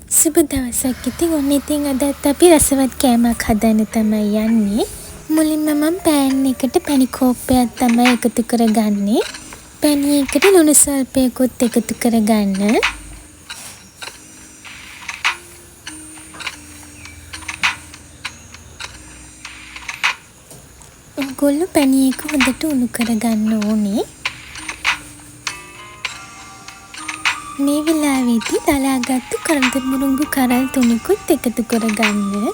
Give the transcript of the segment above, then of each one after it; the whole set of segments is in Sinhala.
සුබ දවසක්. ඉතින් ඔන්න ඉතින් අදත් අපි රසවත් කෑමක් හදන්න තමයි යන්නේ. මුලින්ම මම පෑන් එකට පැණි කෝප්පයක් තමයි එකතු කරගන්නේ. පැණි එකට ලුණු සල්පයකුත් එකතු කරගන්න. ඔයගොල්ලෝ පැණි එක හොඳට උණු කරගන්න ඕනේ. මේ වෙලාවේදී දලාගත්තු කරද මුරුංගු කරල් තුනකුත් එකතු කරගන්න.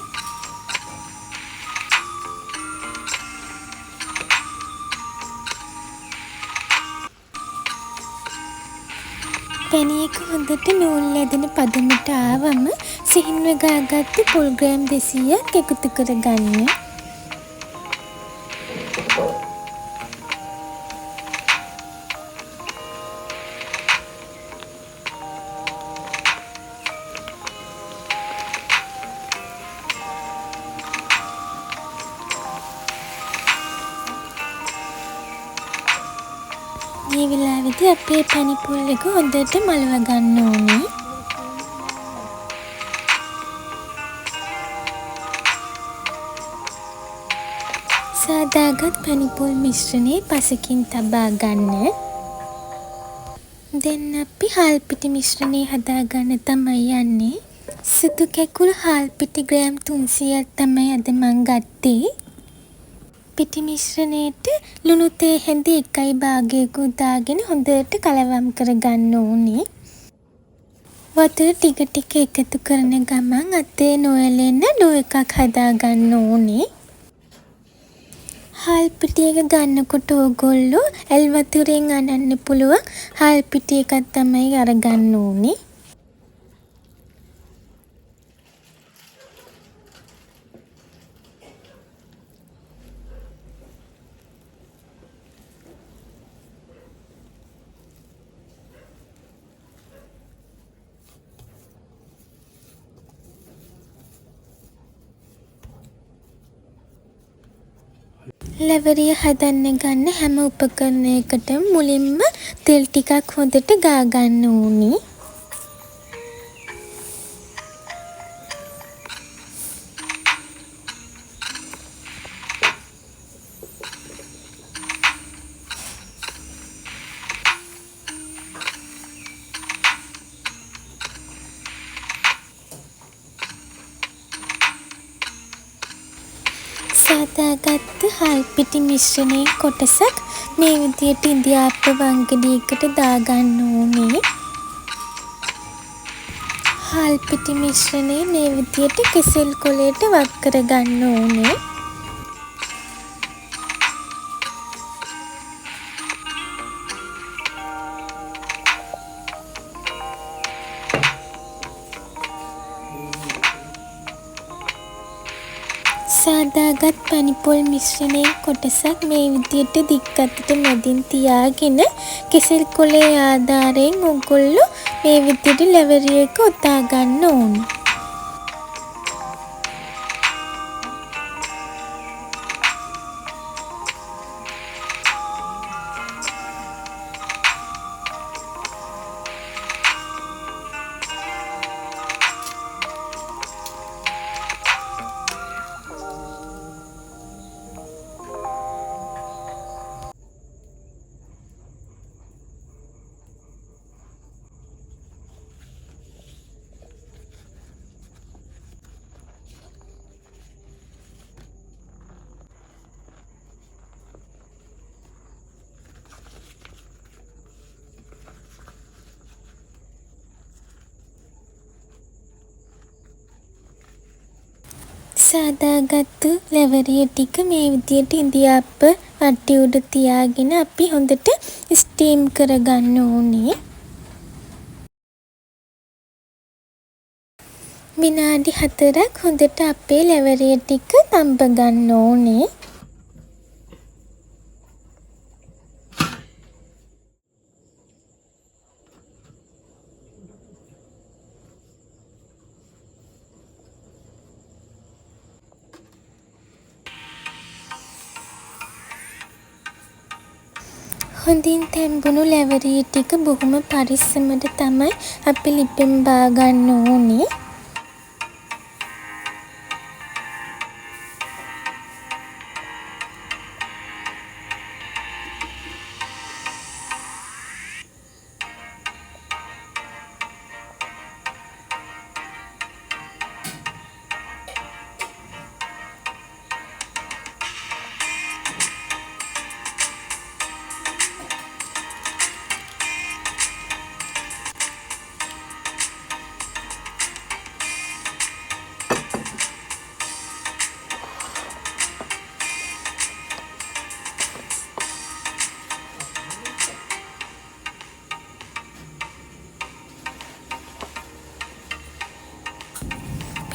පැණි එක හොඳට නූල් ඇදෙන පදමට ආවම සිහින්ව ගාගත්තු පොල් ග්‍රෑම් 200ක් එකතු කරගන්න. මේ වෙලාවේදී අපේ පැණි පොල් එක හොඳට මලව ගන්න ඕනේ. සාදාගත් පැණි පොල් මිශ්‍රණය පසකින් තබා ගන්න. දැන් අපි හාල් පිටි මිශ්‍රණය හදාගන්න තමයි යන්නේ. සුදු කැකුළු හාල් පිටි ග්‍රෑම් 300ක් තමයි අද මං ගත්තේ. පිටි මිශ්‍රණයට ලුණු තේ හැඳි 1 භාගයකුත් දාගෙන හොඳට කලවම් කරගන්න ඕනේ. වතුර ටික ටික එකතු කරන ගමන් අතේ නොඇලෙන ඩෝ එකක් හදාගන්න ඕනේ. හාල් පිටි එක ගන්නකොට ඕගොල්ලෝ ඇල් වතුරෙන් අනන්න පුළුවන් හාල් පිටි එකක් තමයි අරගන්න ඕනේ. ලැවරිය හදන්න ගන්න හැම උපකරණයකටම මුලින්ම තෙල් ටිකක් හොඳට ගා ගන්න ඕනේ. සාදාගත්තු හාල් පිටි මිශ්‍රණයේ කොටසක් මේ විදියට ඉඳිආප්ප වංගෙඩියකට දාගන්න ඕනේ. හාල් පිටි මිශ්‍රණය මේ විදියට කෙසෙල් කොලයට වක් කරගන්න ඕනේ. සාදාගත් පැණි පොල් මිශ්‍රණයේ කොටසක් මේ විදියට දික් අතට මැදින් තියාගෙන කෙසෙල් කොලේ ආධාරයෙන් ඔයගොල්ලෝ මේ විදියට ලැවරිය එක ඔතා ගන්න ඕනේ. සාදාගත්තු ලැවරිය ටික මේ විදියට ඉඳිආප්ප වට්ටි උඩ තියාගෙන අපි හොඳට ස්ටීම් කරගන්න ඕනේ. විනාඩි 4ක් හොඳට අපේ ලැවරිය ටික තම්බ ගන්න ඕනේ. හොඳින් තැම්බුණු ලැවරිය ටික බොහොම පරිස්සමට තමයි අපි ලිපෙන් බාගන්න ඕනේ.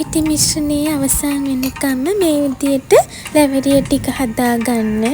පිටි මිශ්‍රණයේ අවසන් වෙනකම්ම මේ විදියට ලැබෙරිය ටික හදාගන්න.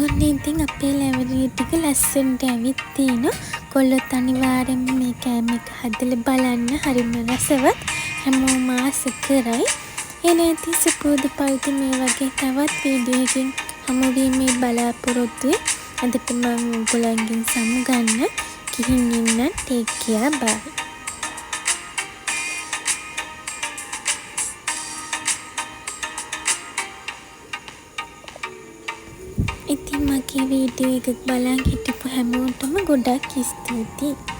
ඔන්න ඉතින් අපේ ලැබෙරිය ටික ලස්සනට ඇවිත් තිනවා. කොල්ලොත් අනිවාර්යෙන්ම මේ කෑම එක හදලා බලන්න. හරිම රසවත්. හැමෝම ආස කරයි. එනේ ඉතින් සුපුරුදු පරිදි මේ වගේ තවත් වීඩියෝ එකකින් හමු වීමේ බලාපොරොත්තුයි. අදට මම ඔයගොල්ලන්ගෙන් සමුගන්න. ගිහින් ඉන්න. ටේක් කෙයා බයි. ඉතින් මගේ වීඩියෝ එක බලන් හිටපු හැමෝටම ගොඩක් ස්තුතියි.